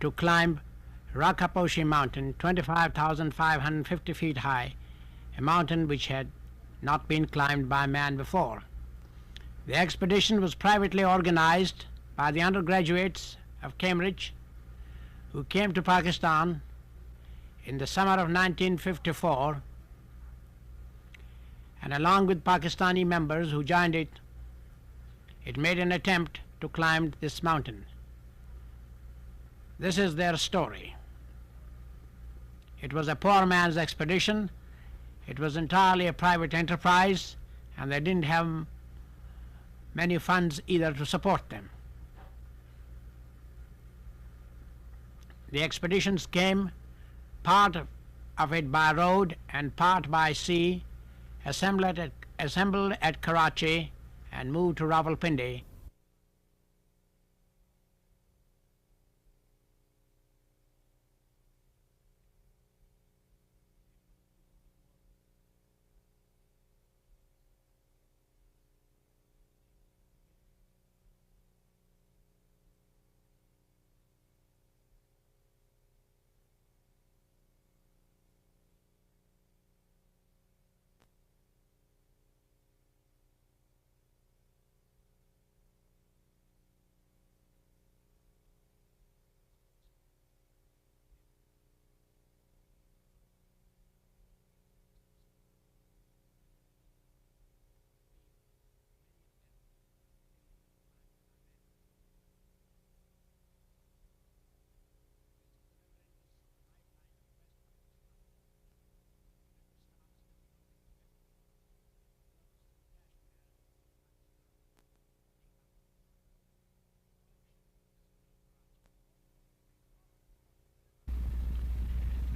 to climb Rakaposhi mountain, 25,550 feet high, a mountain which had not been climbed by man before. The expedition was privately organized by the undergraduates of Cambridge who came to Pakistan in the summer of 1954, and along with Pakistani members who joined it, it made an attempt to climb this mountain. This is their story. It was a poor man's expedition. It was entirely a private enterprise, and they didn't have many funds either to support them. The expeditions came, part of it by road and part by sea, assembled at Karachi and moved to Rawalpindi.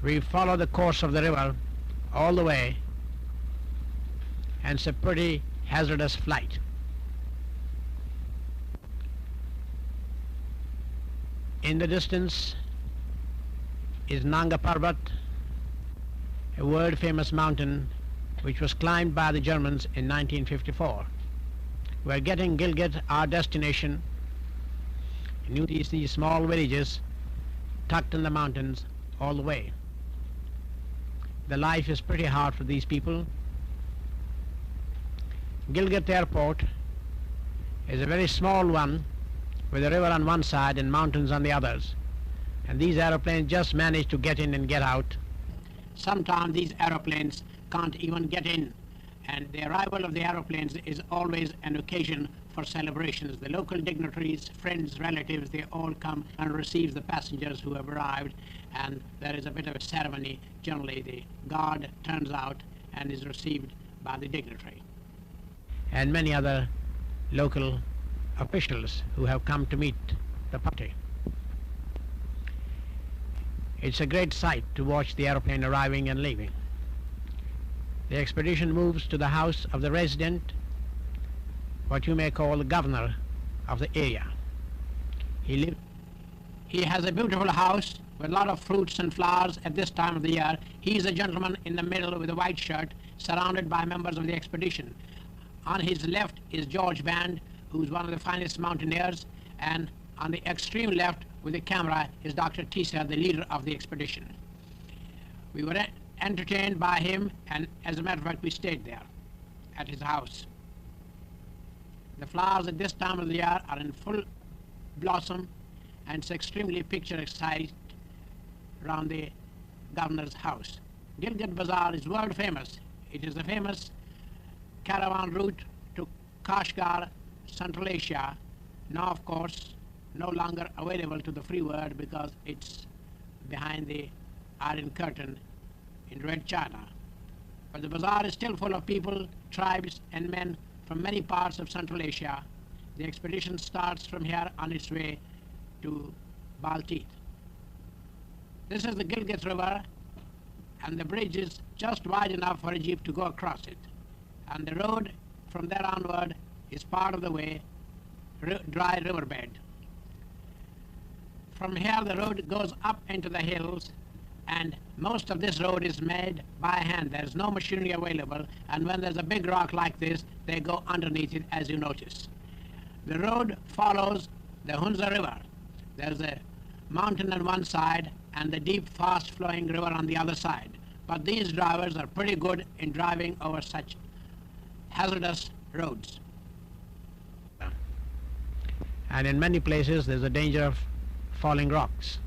We follow the course of the river all the way, and it's a pretty hazardous flight. In the distance is Nanga Parbat, a world famous mountain which was climbed by the Germans in 1954. We're getting Gilgit, our destination. You see these small villages tucked in the mountains all the way. The life is pretty hard for these people. Gilgit Airport is a very small one with a river on one side and mountains on the others. And these aeroplanes just manage to get in and get out. Sometimes these aeroplanes can't even get in, and the arrival of the aeroplanes is always an occasion for celebrations. The local dignitaries, friends, relatives, they all come and receive the passengers who have arrived, and there is a bit of a ceremony. Generally, the guard turns out and is received by the dignitary. And many other local officials who have come to meet the party. It's a great sight to watch the aeroplane arriving and leaving. The expedition moves to the house of the resident, what you may call the governor of the area. He has a beautiful house with a lot of fruits and flowers at this time of the year. He is a gentleman in the middle with a white shirt, surrounded by members of the expedition. On his left is George Band, who's one of the finest mountaineers, and on the extreme left with the camera is Dr. Tissiers, the leader of the expedition. We were entertained by him, and as a matter of fact, we stayed there at his house. The flowers at this time of the year are in full blossom, and it's extremely picturesque sight around the governor's house. Gilgit Bazaar is world famous. It is a famous caravan route to Kashgar, Central Asia. Now, of course, no longer available to the free world because it's behind the Iron Curtain in Red China. But the bazaar is still full of people, tribes, and men from many parts of Central Asia. The expedition starts from here on its way to Baltistan. This is the Gilgit River, and the bridge is just wide enough for a jeep to go across it. And the road from there onward is part of the way, dry riverbed. From here the road goes up into the hills, and most of this road is made by hand. There's no machinery available, and when there's a big rock like this, they go underneath it, as you notice. The road follows the Hunza River. There's a mountain on one side and the deep, fast-flowing river on the other side. But these drivers are pretty good in driving over such hazardous roads. And in many places there's a danger of falling rocks.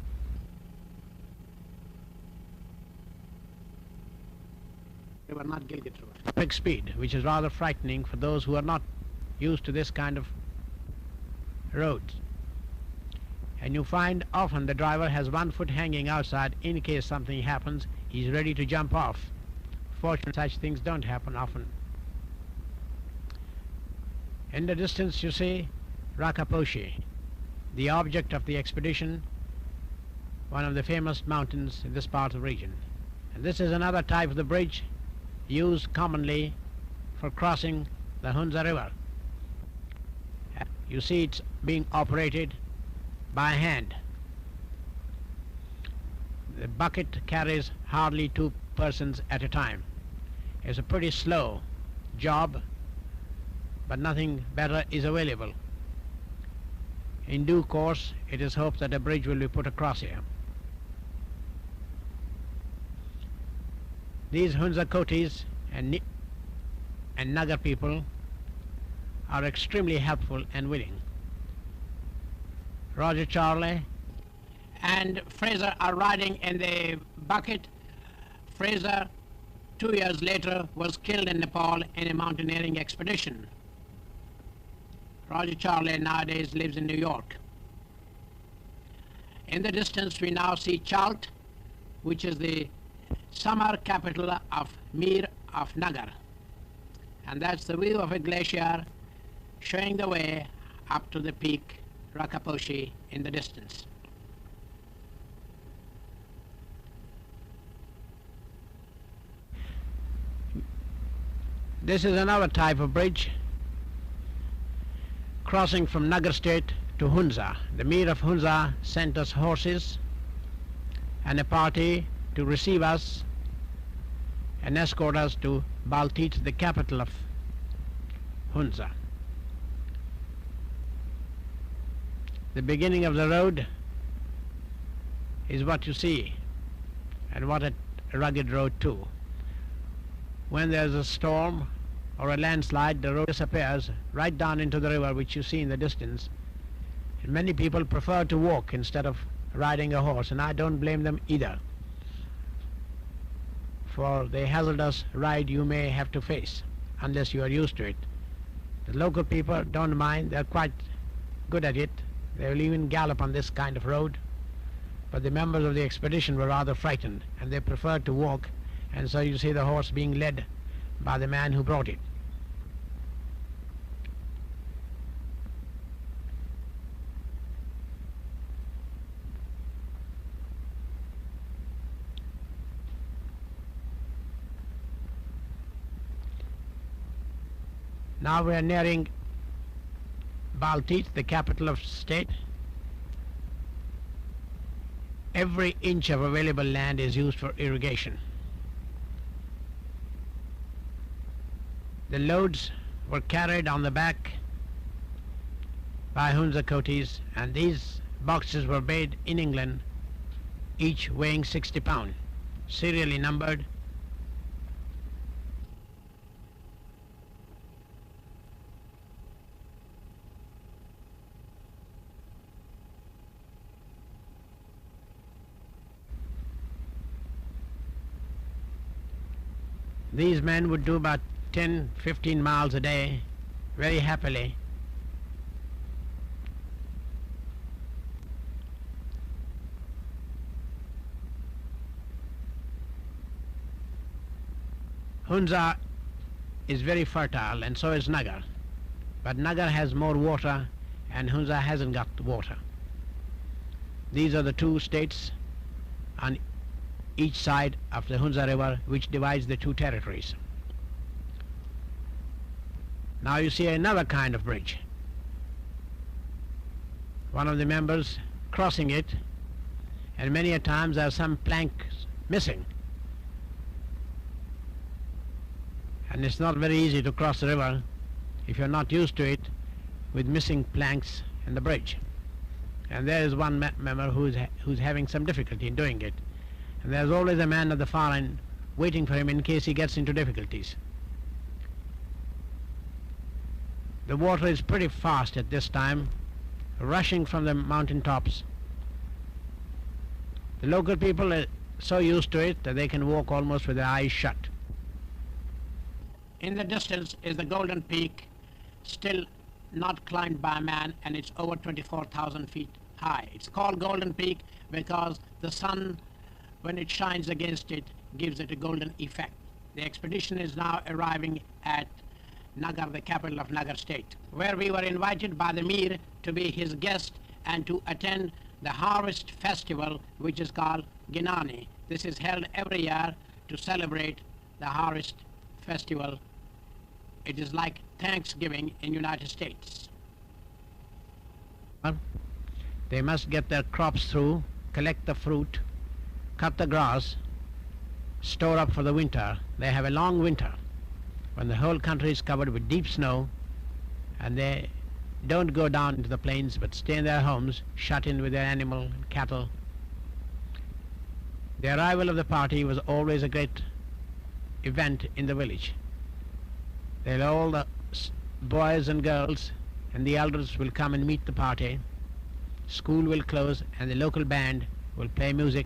River, not Gilgit River. Quick speed, which is rather frightening for those who are not used to this kind of roads. And you find often the driver has one foot hanging outside in case something happens. He's ready to jump off. Fortunately, such things don't happen often. In the distance you see Rakaposhi, the object of the expedition, one of the famous mountains in this part of the region. And this is another type of the bridge used commonly for crossing the Hunza River. You see it's being operated by hand. The bucket carries hardly 2 persons at a time. It's a pretty slow job, but nothing better is available. In due course, it is hoped that a bridge will be put across here. These Hunza Kotis and Nagar people are extremely helpful and willing. Roger Chorley and Faser are riding in the bucket. Faser, 2 years later, was killed in Nepal in a mountaineering expedition. Roger Chorley nowadays lives in New York. In the distance we now see Chalt, which is the summer capital of Mir of Nagar. And that's the view of a glacier showing the way up to the peak Rakaposhi in the distance. This is another type of bridge crossing from Nagar state to Hunza. The Mir of Hunza sent us horses and a party to receive us and escort us to Baltit, the capital of Hunza. The beginning of the road is what you see, and what a rugged road too. When there's a storm or a landslide, the road disappears right down into the river, which you see in the distance. And many people prefer to walk instead of riding a horse, and I don't blame them either, for the hazardous ride you may have to face unless you are used to it. The local people don't mind, they're quite good at it. They will even gallop on this kind of road, but the members of the expedition were rather frightened and they preferred to walk, and so you see the horse being led by the man who brought it. Now we are nearing Baltit, the capital of state. Every inch of available land is used for irrigation. The loads were carried on the back by Hunza Kotis, and these boxes were made in England, each weighing 60 pounds, serially numbered. These men would do about 10-15 miles a day very happily. Hunza is very fertile, and so is Nagar, but Nagar has more water and Hunza hasn't got water. These are the two states on each side of the Hunza River, which divides the two territories. Now you see another kind of bridge. One of the members crossing it, and many a times there are some planks missing. And it's not very easy to cross the river if you're not used to it, with missing planks in the bridge. and there is one member who's having some difficulty in doing it. And there's always a man at the far end waiting for him in case he gets into difficulties. The water is pretty fast at this time, rushing from the mountain tops. The local people are so used to it that they can walk almost with their eyes shut. In the distance is the Golden Peak, still not climbed by man, and it's over 24,000 feet high. It's called Golden Peak because the sun, when it shines against it, gives it a golden effect. The expedition is now arriving at Nagar, the capital of Nagar state, where we were invited by the Mir to be his guest and to attend the harvest festival, which is called Ginani. This is held every year to celebrate the harvest festival. It is like Thanksgiving in United States. They must get their crops through, collect the fruit, cut the grass, store up for the winter. They have a long winter when the whole country is covered with deep snow, and they don't go down into the plains but stay in their homes, shut in with their animal and cattle. The arrival of the party was always a great event in the village. All the boys and girls and the elders will come and meet the party. School will close and the local band will play music.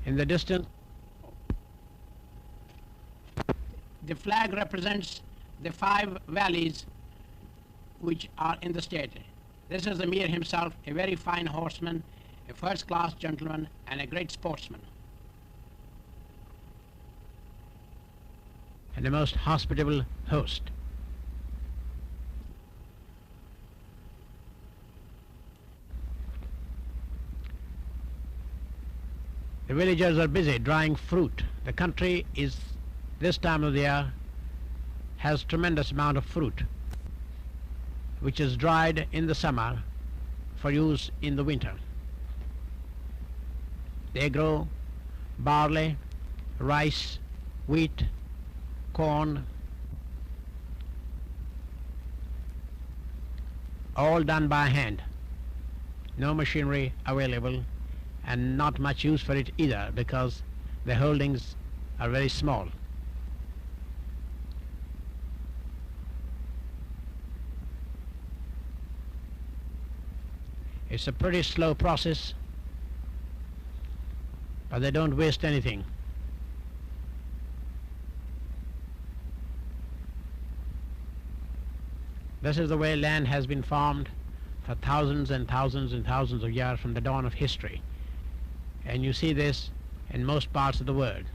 In the distance, the flag represents the 5 valleys which are in the state. This is the Mir himself, a very fine horseman, a first-class gentleman, and a great sportsman, and a most hospitable host. The villagers are busy drying fruit. The country is, this time of the year, has tremendous amount of fruit, which is dried in the summer for use in the winter. They grow barley, rice, wheat, corn, all done by hand. No machinery available, and not much use for it either because the holdings are very small. It's a pretty slow process, but they don't waste anything. This is the way land has been farmed for thousands and thousands and thousands of years from the dawn of history. And you see this in most parts of the world.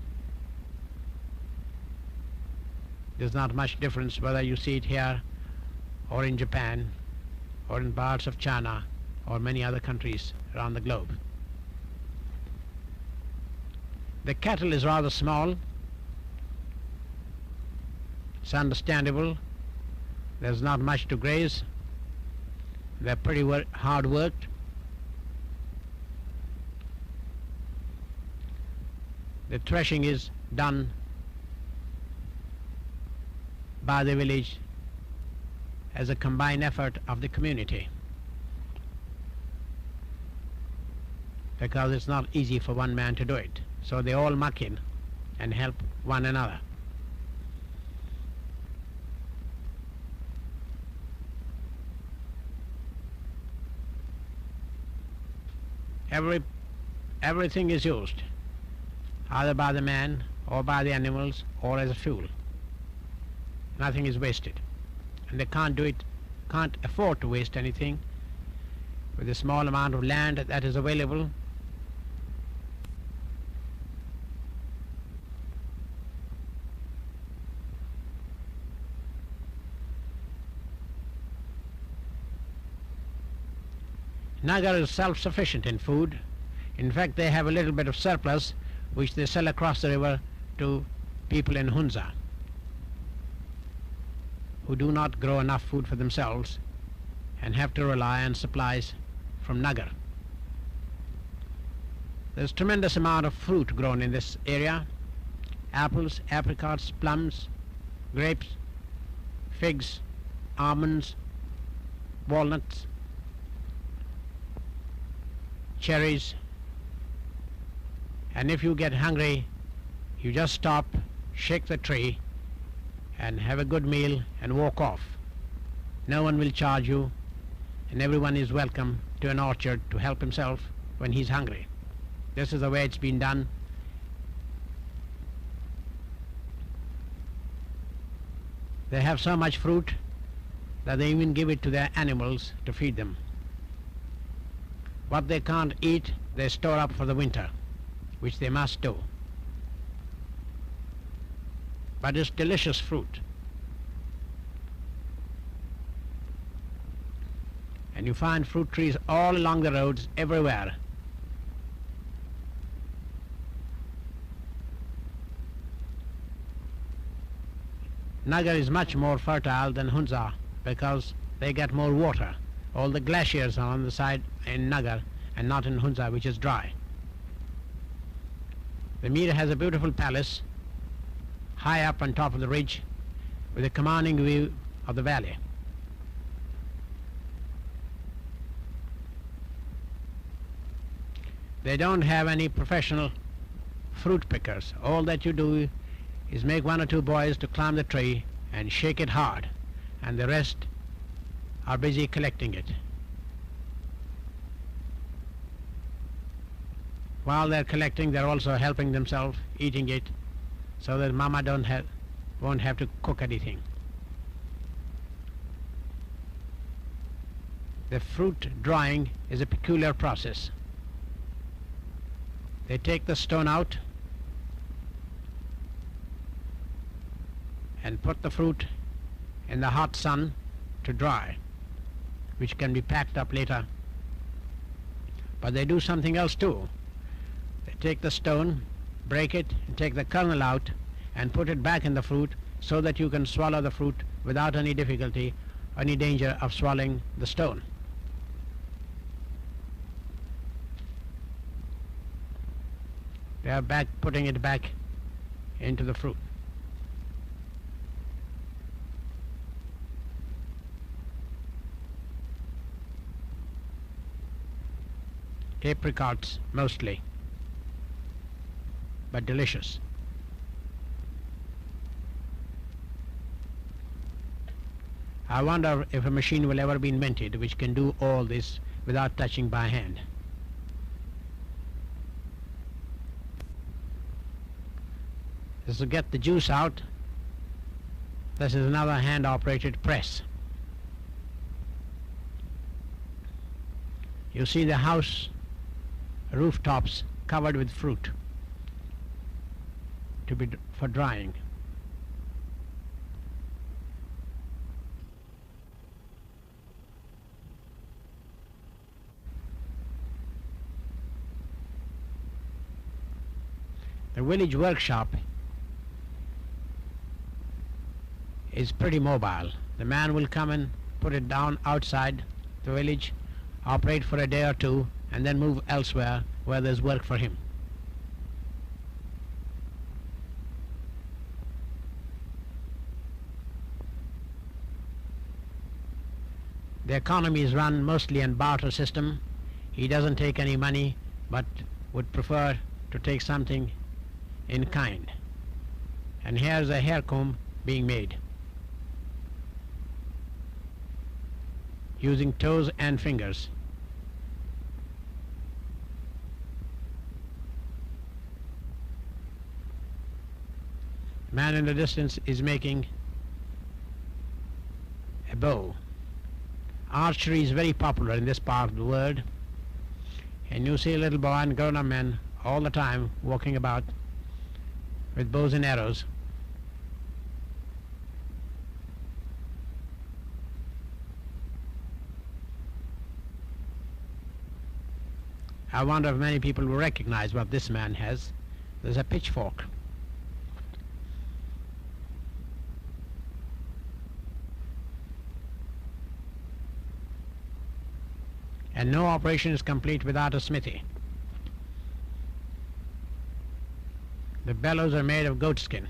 There's not much difference whether you see it here or in Japan or in parts of China or many other countries around the globe. The cattle is rather small. It's understandable. There's not much to graze. They're pretty hard worked. The threshing is done by the village as a combined effort of the community, because it's not easy for one man to do it. So they all muck in and help one another. Everything is used, either by the man or by the animals or as a fuel. Nothing is wasted. And they can't afford to waste anything with the small amount of land that is available. Nagar is self-sufficient in food. In fact, they have a little bit of surplus which they sell across the river to people in Hunza who do not grow enough food for themselves and have to rely on supplies from Nagar. There's tremendous amount of fruit grown in this area, apples, apricots, plums, grapes, figs, almonds, walnuts, cherries. And if you get hungry, you just stop, shake the tree, and have a good meal and walk off. No one will charge you, and everyone is welcome to an orchard to help himself when he's hungry. This is the way it's been done. They have so much fruit that they even give it to their animals to feed them. What they can't eat, they store up for the winter, which they must do. But it's delicious fruit. And you find fruit trees all along the roads, everywhere. Nagar is much more fertile than Hunza because they get more water. All the glaciers are on the side in Nagar and not in Hunza, which is dry. The Mir has a beautiful palace high up on top of the ridge with a commanding view of the valley. They don't have any professional fruit pickers. All that you do is make one or two boys to climb the tree and shake it hard, and the rest are busy collecting it. While they're collecting, they're also helping themselves, eating it, so that Mama won't have to cook anything. The fruit drying is a peculiar process. They take the stone out and put the fruit in the hot sun to dry, which can be packed up later. But they do something else too. They take the stone, break it, and take the kernel out and put it back in the fruit so that you can swallow the fruit without any difficulty, any danger of swallowing the stone. They are putting it back into the fruit. Apricots mostly, but delicious. I wonder if a machine will ever be invented which can do all this without touching by hand. This will get the juice out. This is another hand-operated press. You see the house rooftops covered with fruit for drying. The village workshop is pretty mobile. The man will come and put it down outside the village, operate for a day or two, and then move elsewhere where there's work for him. The economy is run mostly on barter system. He doesn't take any money, but would prefer to take something in kind. And here's a hair comb being made using toes and fingers. The man in the distance is making a bow. Archery is very popular in this part of the world, and you see a little boy and grown-up men all the time walking about with bows and arrows. I wonder if many people will recognize what this man has. There's a pitchfork. And no operation is complete without a smithy. The bellows are made of goat skin.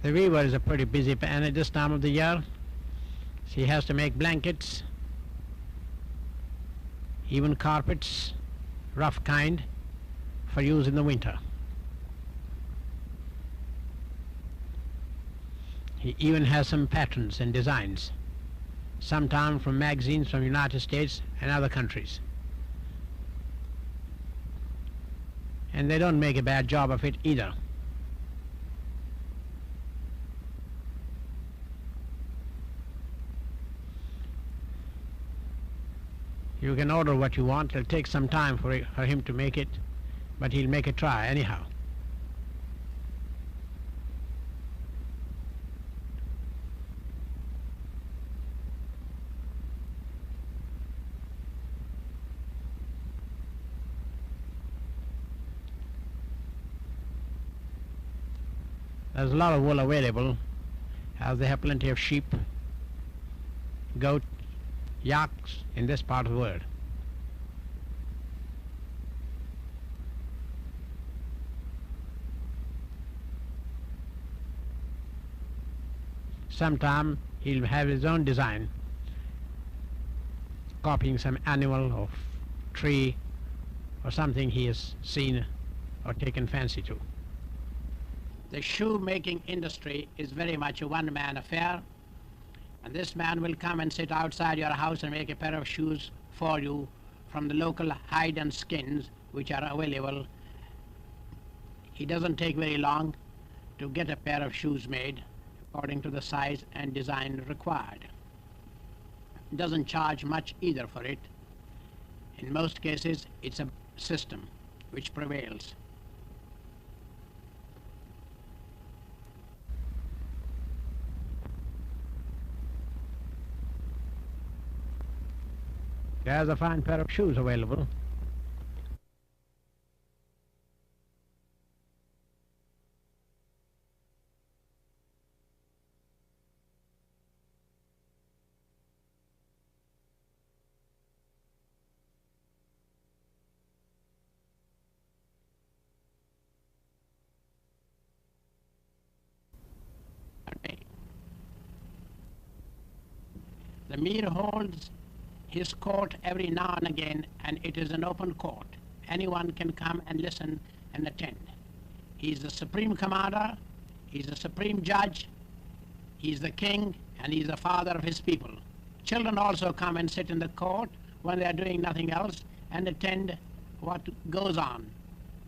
The weaver is a pretty busy man at this time of the year. She has to make blankets, even carpets, rough kind, for use in the winter. He even has some patterns and designs, sometimes from magazines from the United States and other countries. And they don't make a bad job of it either. You can order what you want. It'll take some time for him to make it, but he'll make a try anyhow. There's a lot of wool available, as they have plenty of sheep, goat, yaks in this part of the world. Sometime he'll have his own design, copying some animal or tree or something he has seen or taken fancy to. The shoemaking industry is very much a one-man affair. And this man will come and sit outside your house and make a pair of shoes for you from the local hide and skins which are available. It doesn't take very long to get a pair of shoes made according to the size and design required. It doesn't charge much either for it. In most cases, it's a system which prevails. There's a fine pair of shoes available. The Mir holds his court every now and again, and it is an open court. Anyone can come and listen and attend. He's the supreme commander, he's the supreme judge, he's the king, and he's the father of his people. Children also come and sit in the court when they are doing nothing else and attend what goes on.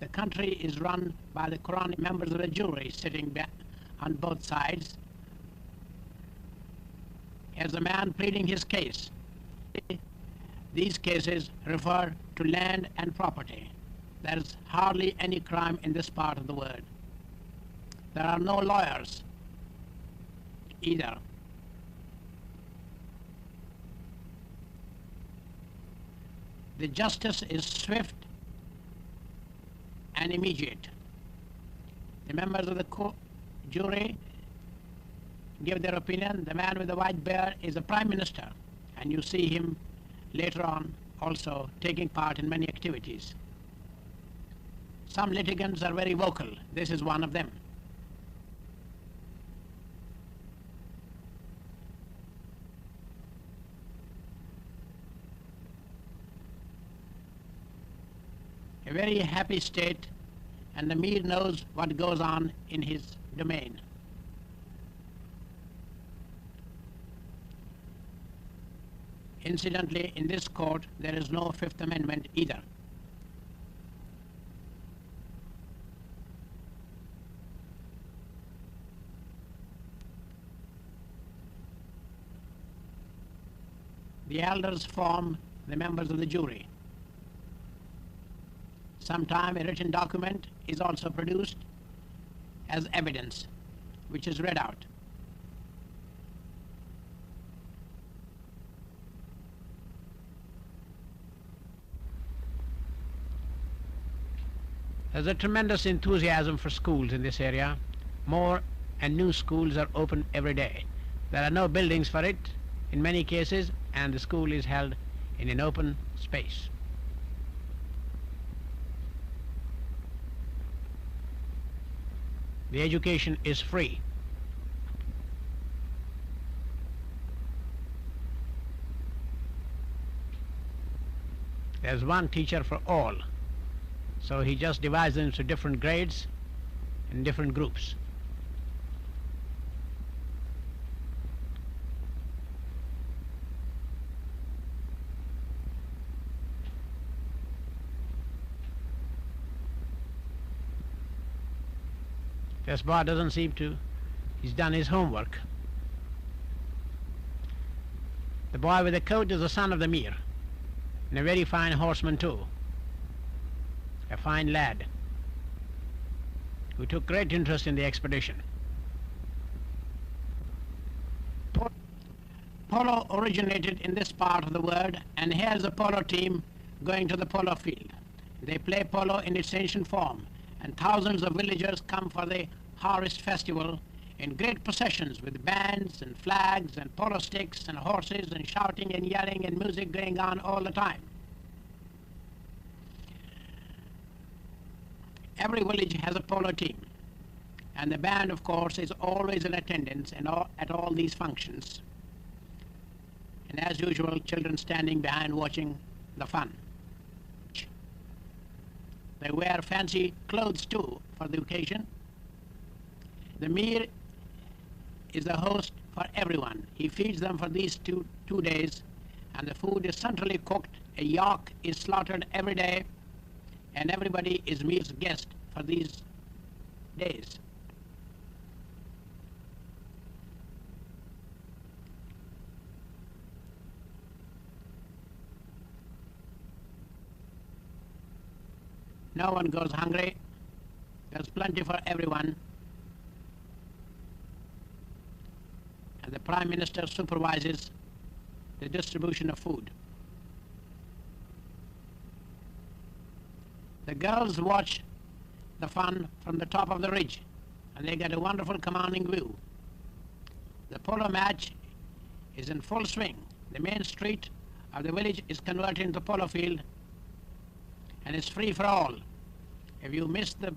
The country is run by the Quranic members of the jury sitting on both sides. Here's the man pleading his case. These cases refer to land and property. There is hardly any crime in this part of the world. There are no lawyers either. The justice is swift and immediate. The members of the jury give their opinion. The man with the white beard is the Prime Minister, and you see him later on also taking part in many activities. Some litigants are very vocal. This is one of them. A very happy state, and the Mir knows what goes on in his domain. Incidentally, in this court, there is no Fifth Amendment either. The elders form the members of the jury. Sometime a written document is also produced as evidence, which is read out. There's a tremendous enthusiasm for schools in this area. More and new schools are opened every day. There are no buildings for it in many cases, and the school is held in an open space. The education is free. There's one teacher for all, so he just divides them into different grades and different groups. This boy doesn't seem to, he's done his homework. The boy with the coat is the son of the Mir, and a very fine horseman too. A fine lad who took great interest in the expedition. Polo originated in this part of the world, and here's the polo team going to the polo field. They play polo in its ancient form, and thousands of villagers come for the harvest festival in great processions with bands and flags and polo sticks and horses and shouting and yelling and music going on all the time. Every village has a polo team, and the band, of course, is always in attendance at all these functions. And as usual, children standing behind watching the fun. They wear fancy clothes too for the occasion. The Mir is the host for everyone. He feeds them for these two days, and the food is centrally cooked. A yak is slaughtered every day, and everybody is Mir's guest for these days. No one goes hungry. There's plenty for everyone. And the Prime Minister supervises the distribution of food. The girls watch the fun from the top of the ridge, and they get a wonderful commanding view. The polo match is in full swing. The main street of the village is converted into polo field, and it's free for all. If you miss the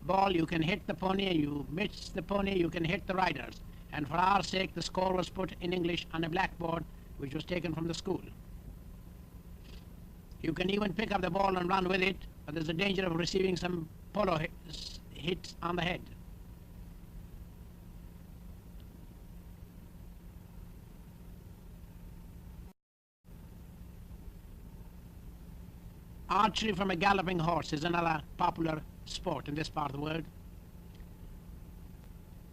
ball, you can hit the pony, and you miss the pony, you can hit the riders. And for our sake, the score was put in English on a blackboard, which was taken from the school. You can even pick up the ball and run with it, but there's a danger of receiving some polo hits on the head. Archery from a galloping horse is another popular sport in this part of the world.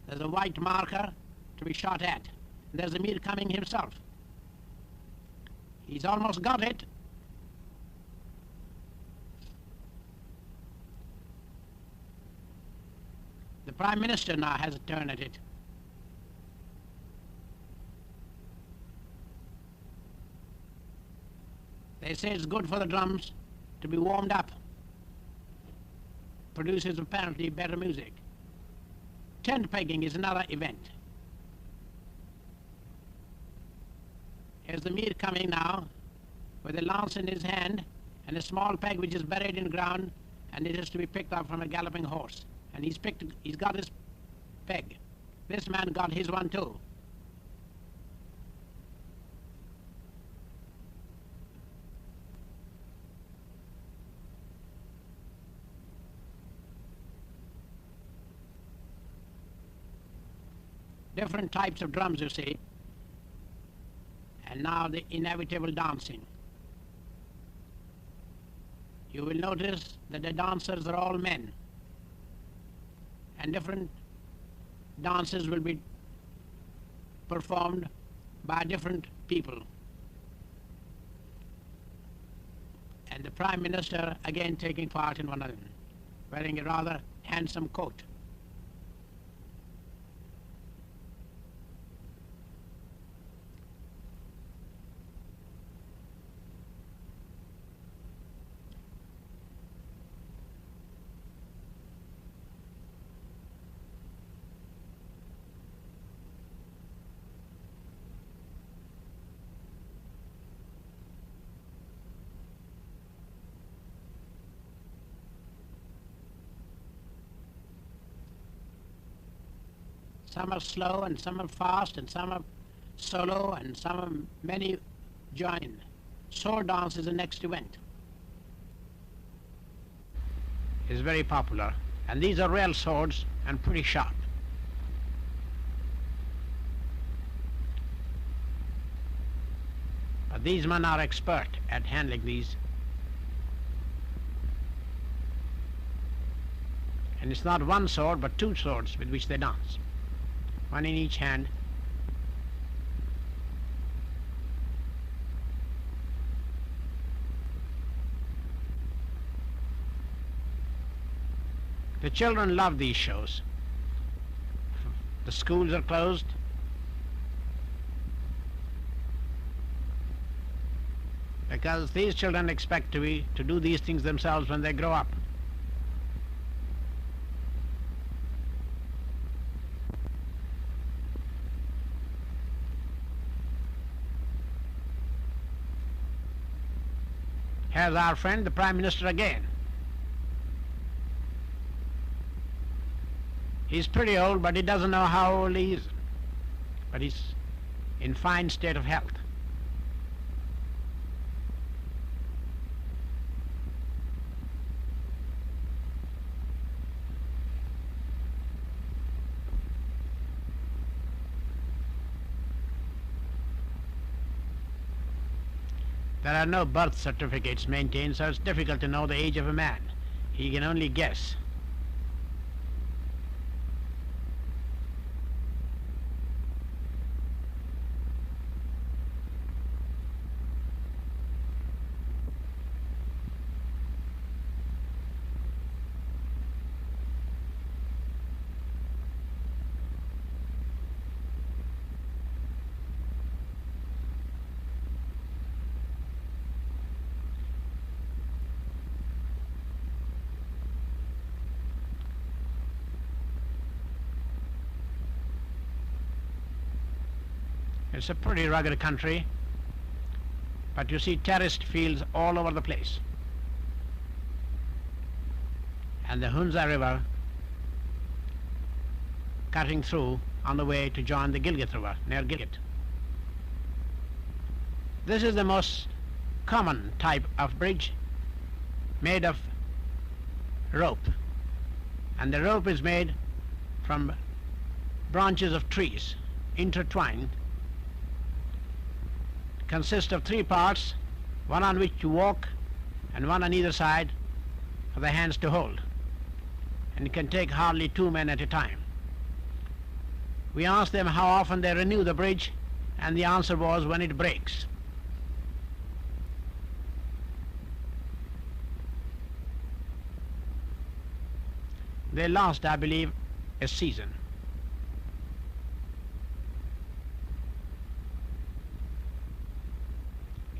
There's a white marker to be shot at. There's the Mir coming himself. He's almost got it. The Prime Minister now has a turn at it. They say it's good for the drums to be warmed up. Produces apparently better music. Tent pegging is another event. Here's the Mir coming now with a lance in his hand and a small peg which is buried in the ground, and it is to be picked up from a galloping horse. And he's got his peg. This man got his one too. Different types of drums, you see. And now the inevitable dancing. You will notice that the dancers are all men, and different dances will be performed by different people. And the Prime Minister again taking part in one of them, wearing a rather handsome coat. Some are slow and some are fast and some are solo and some are many joined. Sword dance is the next event. It's very popular, and these are real swords and pretty sharp. But these men are expert at handling these. And it's not one sword but two swords with which they dance, one in each hand. The children love these shows. The schools are closed. Because these children expect to do these things themselves when they grow up. Here's our friend, the Prime Minister again. He's pretty old, but he doesn't know how old he is. But he's in fine state of health. There are no birth certificates maintained, so it's difficult to know the age of a man. He can only guess. It's a pretty rugged country, but you see terraced fields all over the place. And the Hunza River cutting through on the way to join the Gilgit River near Gilgit. This is the most common type of bridge, made of rope. And the rope is made from branches of trees intertwined. Consists of three parts, one on which you walk and one on either side for the hands to hold. And it can take hardly 2 men at a time. We asked them how often they renew the bridge, and the answer was when it breaks. They last, I believe, a season.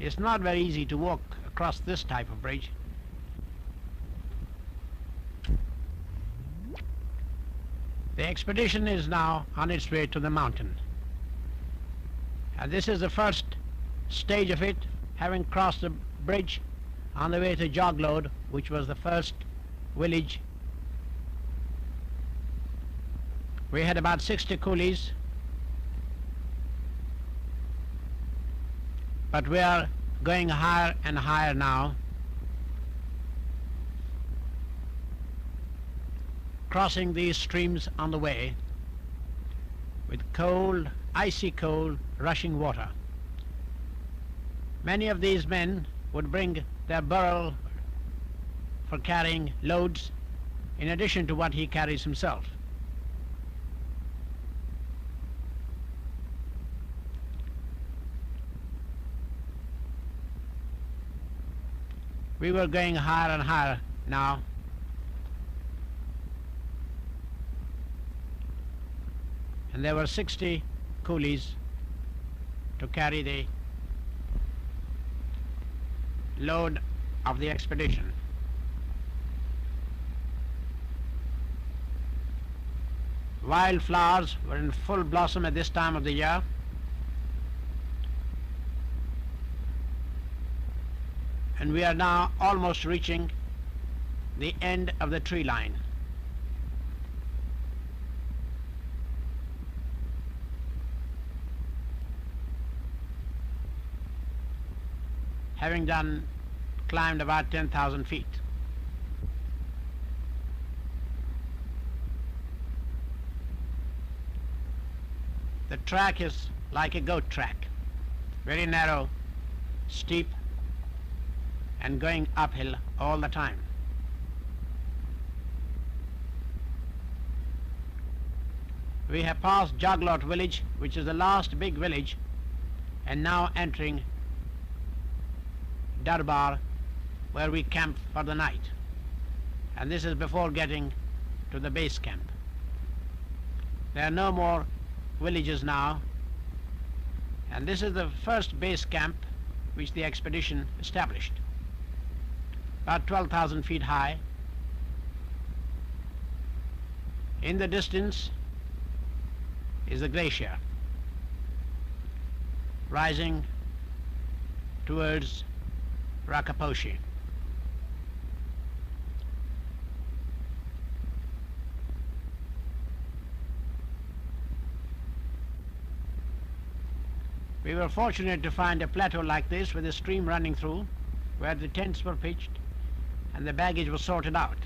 It's not very easy to walk across this type of bridge. The expedition is now on its way to the mountain. And this is the first stage of it, having crossed the bridge on the way to Joglode, which was the first village. We had about 60 coolies, but we are going higher and higher now, crossing these streams on the way with cold, icy cold, rushing water. Many of these men would bring their burro for carrying loads in addition to what he carries himself. We were going higher and higher now. And there were 60 coolies to carry the load of the expedition. Wildflowers were in full blossom at this time of the year. And we are now almost reaching the end of the tree line. having climbed about 10,000 feet. The track is like a goat track, very narrow, steep, and going uphill all the time. We have passed Jaglot village, which is the last big village, and now entering Darbar, where we camp for the night. And this is before getting to the base camp. There are no more villages now, and this is the first base camp which the expedition established, about 12,000 feet high. In the distance is the glacier rising towards Rakaposhi. We were fortunate to find a plateau like this with a stream running through, where the tents were pitched and the baggage was sorted out.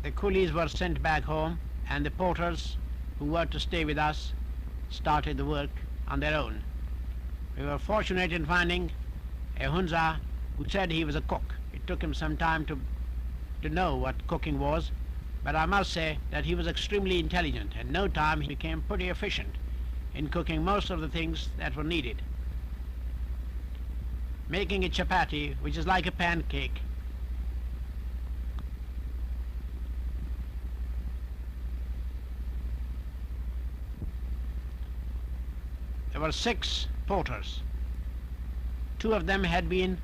The coolies were sent back home, and the porters who were to stay with us started the work on their own. We were fortunate in finding a Hunza who said he was a cook. It took him some time to know what cooking was, but I must say that he was extremely intelligent. In no time he became pretty efficient in cooking most of the things that were needed. Making a chapati, which is like a pancake, there were 6 porters. 2 of them had been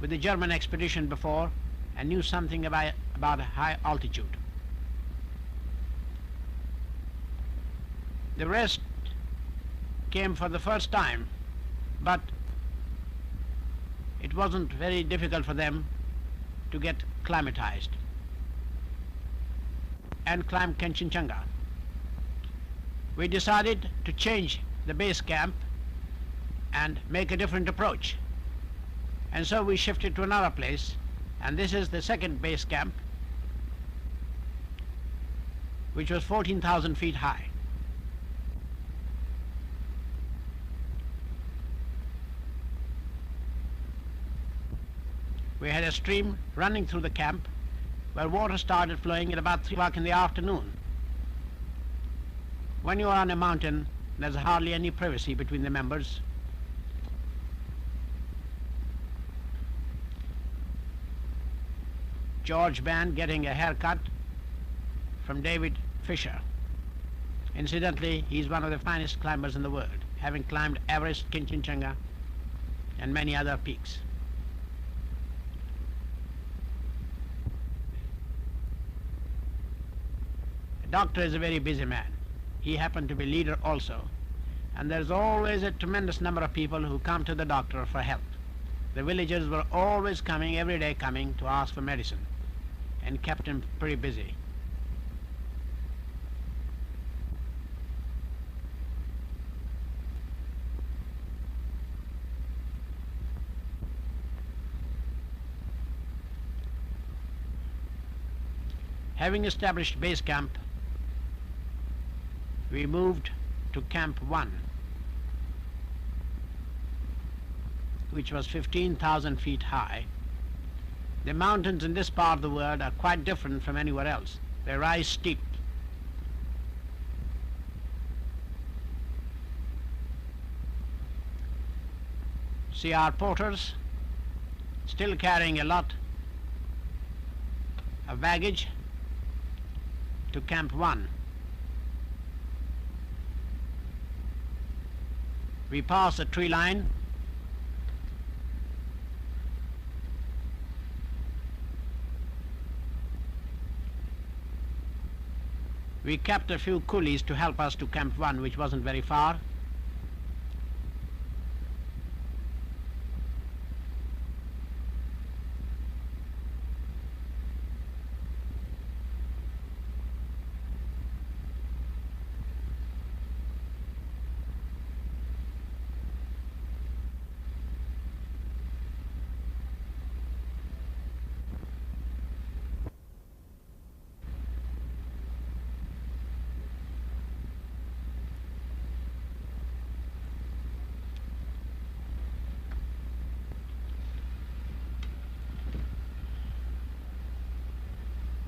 with the German expedition before and knew something about high altitude. The rest came for the first time, but it wasn't very difficult for them to get climatized and climb Kanchenjunga. We decided to change the base camp and make a different approach. And so we shifted to another place, and this is the second base camp, which was 14,000 feet high. We had a stream running through the camp where water started flowing at about 3 o'clock in the afternoon. When you are on a mountain, there's hardly any privacy between the members. George Band getting a haircut from David Fisher. Incidentally, he's one of the finest climbers in the world, having climbed Everest, Kanchenjunga, and many other peaks. The doctor is a very busy man. He happened to be leader also, and there's always a tremendous number of people who come to the doctor for help. The villagers were always coming, every day coming, to ask for medicine, and kept him pretty busy. Having established base camp, we moved to Camp 1, which was 15,000 feet high. The mountains in this part of the world are quite different from anywhere else. They rise steep. See our porters still carrying a lot of baggage to Camp 1. We passed a tree line We kept a few coolies to help us to Camp 1, which wasn't very far.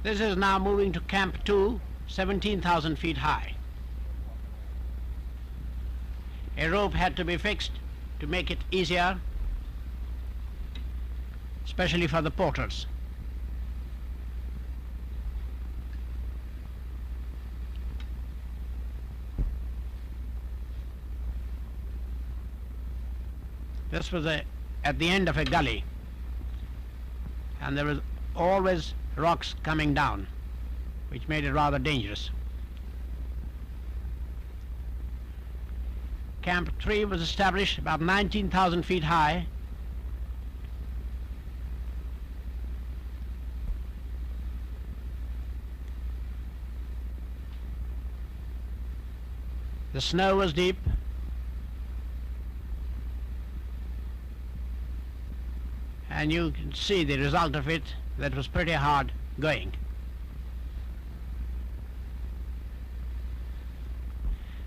This is now moving to Camp 2, 17,000 feet high. A rope had to be fixed to make it easier, especially for the porters. This was at the end of a gully, and there was always rocks coming down, which made it rather dangerous. Camp 3 was established about 19,000 feet high. The snow was deep, and you can see the result of it. That was pretty hard going.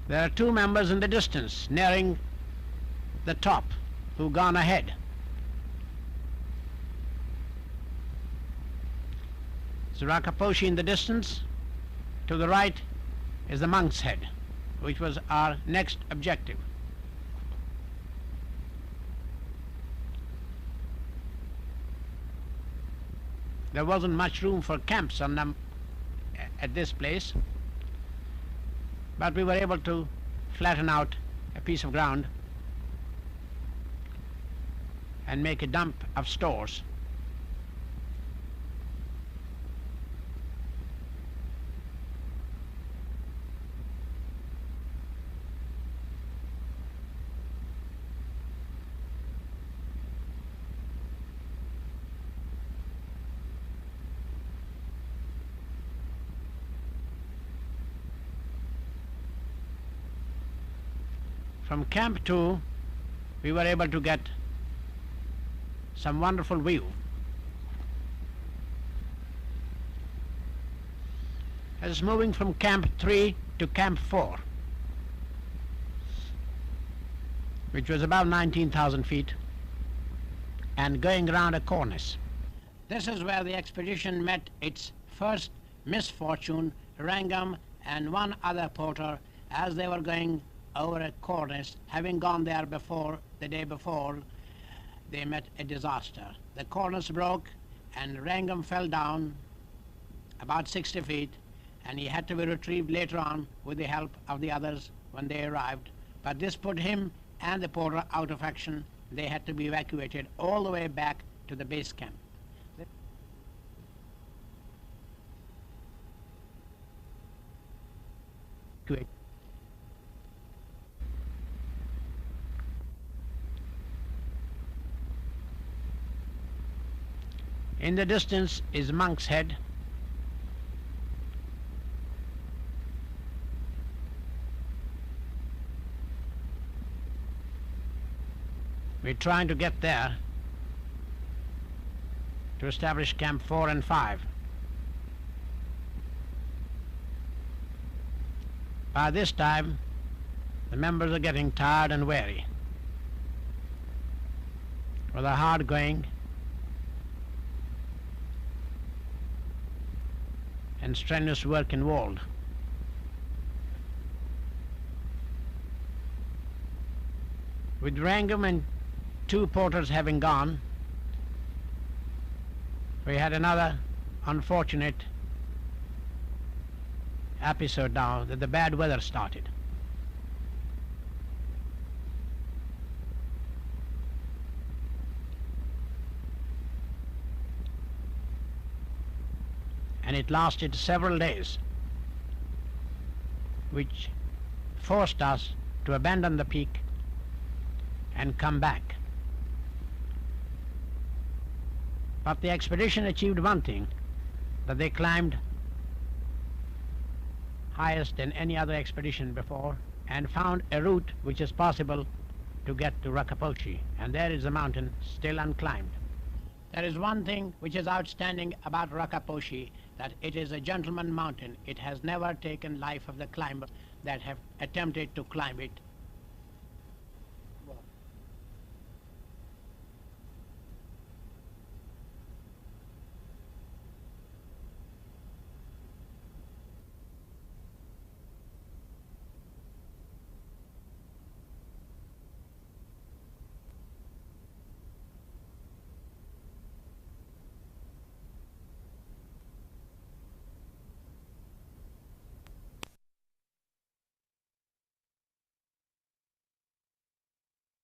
There are two members in the distance nearing the top who've gone ahead. It's Rakaposhi in the distance. To the right is the Monk's Head, which was our next objective. There wasn't much room for camps on them at this place, but we were able to flatten out a piece of ground and make a dump of stores. From Camp 2, we were able to get some wonderful view. As moving from Camp 3 to Camp 4, which was about 19,000 feet, and going around a cornice. This is where the expedition met its first misfortune. Wrangham and one other porter, as they were going over a cornice, having gone there before, the day before, they met a disaster. The cornice broke and Wrangham fell down about 60 feet, and he had to be retrieved later on with the help of the others when they arrived. But this put him and the porter out of action. They had to be evacuated all the way back to the base camp. In the distance is Monk's Head. We're trying to get there to establish Camp 4 and 5. By this time, the members are getting tired and weary. Rather hard going and strenuous work involved. With Wrangham and two porters having gone, we had another unfortunate episode now that the bad weather started. And it lasted several days, which forced us to abandon the peak and come back. But the expedition achieved one thing, that they climbed highest than any other expedition before and found a route which is possible to get to Rakaposhi, and there is a mountain still unclimbed. There is one thing which is outstanding about Rakaposhi, that it is a gentleman mountain. It has never taken life of the climber that have attempted to climb it.